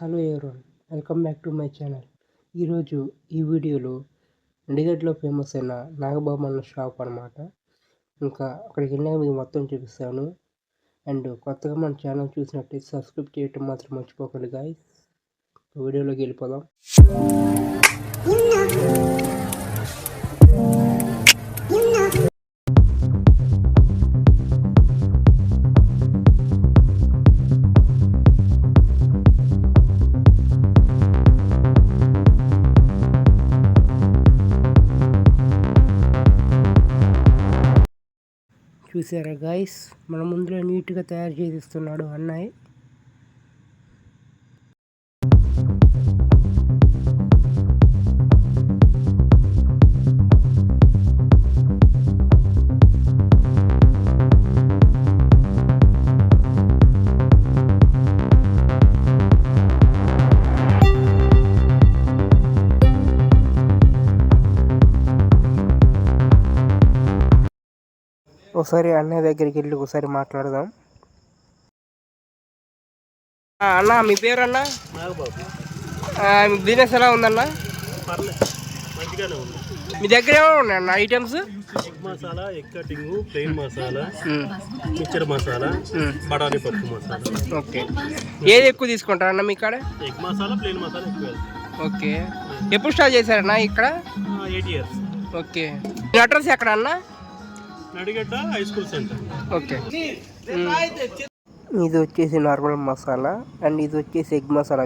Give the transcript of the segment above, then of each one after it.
Hello everyone, welcome back to my channel. ఈరోజు ఈ వీడియోలో నడిగడ్డలో ఫేమస్ అయిన నాగబాబు అన్న షాప్ అనమాట. ఇంకా అక్కడికి వెళ్ళాక మీకు మొత్తం చూపిస్తాను. అండ్ కొత్తగా మన ఛానల్ చూసినట్టయితే సబ్స్క్రైబ్ చేయటం మాత్రం మర్చిపోకండి గాయ్స్. వీడియోలోకి వెళ్ళిపోదాం. చూసారా గాయస్, మన ముందులో నీట్గా తయారు చేసిస్తున్నాడు అన్నయ్య. ఒకసారి అన్నయ్య దగ్గరికి వెళ్ళి ఒకసారి మాట్లాడదాం. అన్న, మీ పేరు అన్న? మీ బిజినెస్ ఎలా ఉందన్న? మీ దగ్గర ఏమో ఉన్నాయి అన్న items? Egg masala, egg cutting, plain masala, mixture masala, బఠానీ పప్పు మసాలా. ఓకే, ఏది ఎక్కువ తీసుకుంటారు అన్న మీ కాడ? ఎగ్ మసాలా, ప్లెయిన్ మసాలా ఎక్కువ. ఓకే, ఎప్పుడు స్టార్ట్ చేశారన్న ఇక్కడ? 8 years. ఓకే, మీ అడ్రస్ ఎక్కడ అన్న? Nadigadda high school centre. Okay, ఇది వచ్చేసి నార్మల్ మసాలా అండ్ ఇది వచ్చేసి ఎగ్ మసాలా.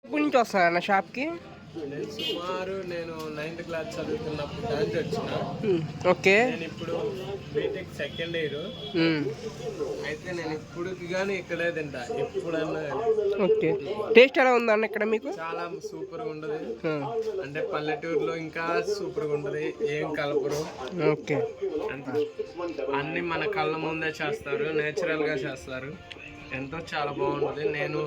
ఎప్పటి నుంచి వస్తారన్న షాప్కి? సుమారు నేను 9th క్లాస్ చదువుతున్నప్పుడు దానికి వచ్చిన. ఓకే, నేను ఇప్పుడు బీటెక్ సెకండ్ ఇయర్. అయితే నేను ఇప్పుడు కానీ ఇక్కడే తింటా ఎప్పుడన్నా. ఓకే, టేస్ట్ ఎలా ఉందన్న ఇక్కడ మీకు? చాలా సూపర్గా ఉంటుంది. అంటే పల్లెటూరులో ఇంకా సూపర్గా ఉంటుంది, ఏం కలపరు. ఓకే, అన్ని మన కళ్ళ ముందే చేస్తారు, నేచురల్గా చేస్తారు. ఎంతో చాలా బాగుంటుంది. నేను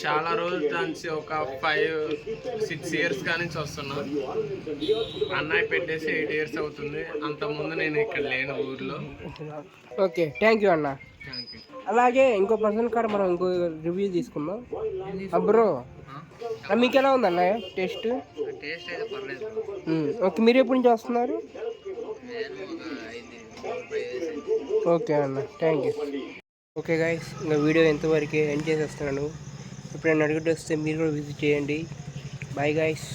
చాలా రోజుల నుంచి ఒక 5-6 years నుంచి వస్తున్నాను. అన్నయ్య పెట్టేసి 8 years అవుతుంది. అంతకుముందు నేను ఇక్కడ లేను ఊర్లో. ఓకే, థ్యాంక్ యూ అన్న. Thank you. అలాగే ఇంకో పర్సన్ కాడ మనం ఇంకో రివ్యూ తీసుకుందాం. బ్రో, మీకు ఎలా ఉందన్న టేస్ట్? టేస్ట్ అయితే పర్లేదు. ఓకే, మీరు ఎప్పటి నుంచి వస్తున్నారు? ఓకే అన్న, థ్యాంక్ యూ. ఓకే గాయస్, ఇంకా వీడియో ఎంతవరకు ఎండ్ చేసేస్తున్నాను. ఎప్పుడైనా అడిగితే వస్తే మీరు కూడా విజిట్ చేయండి. Bye guys.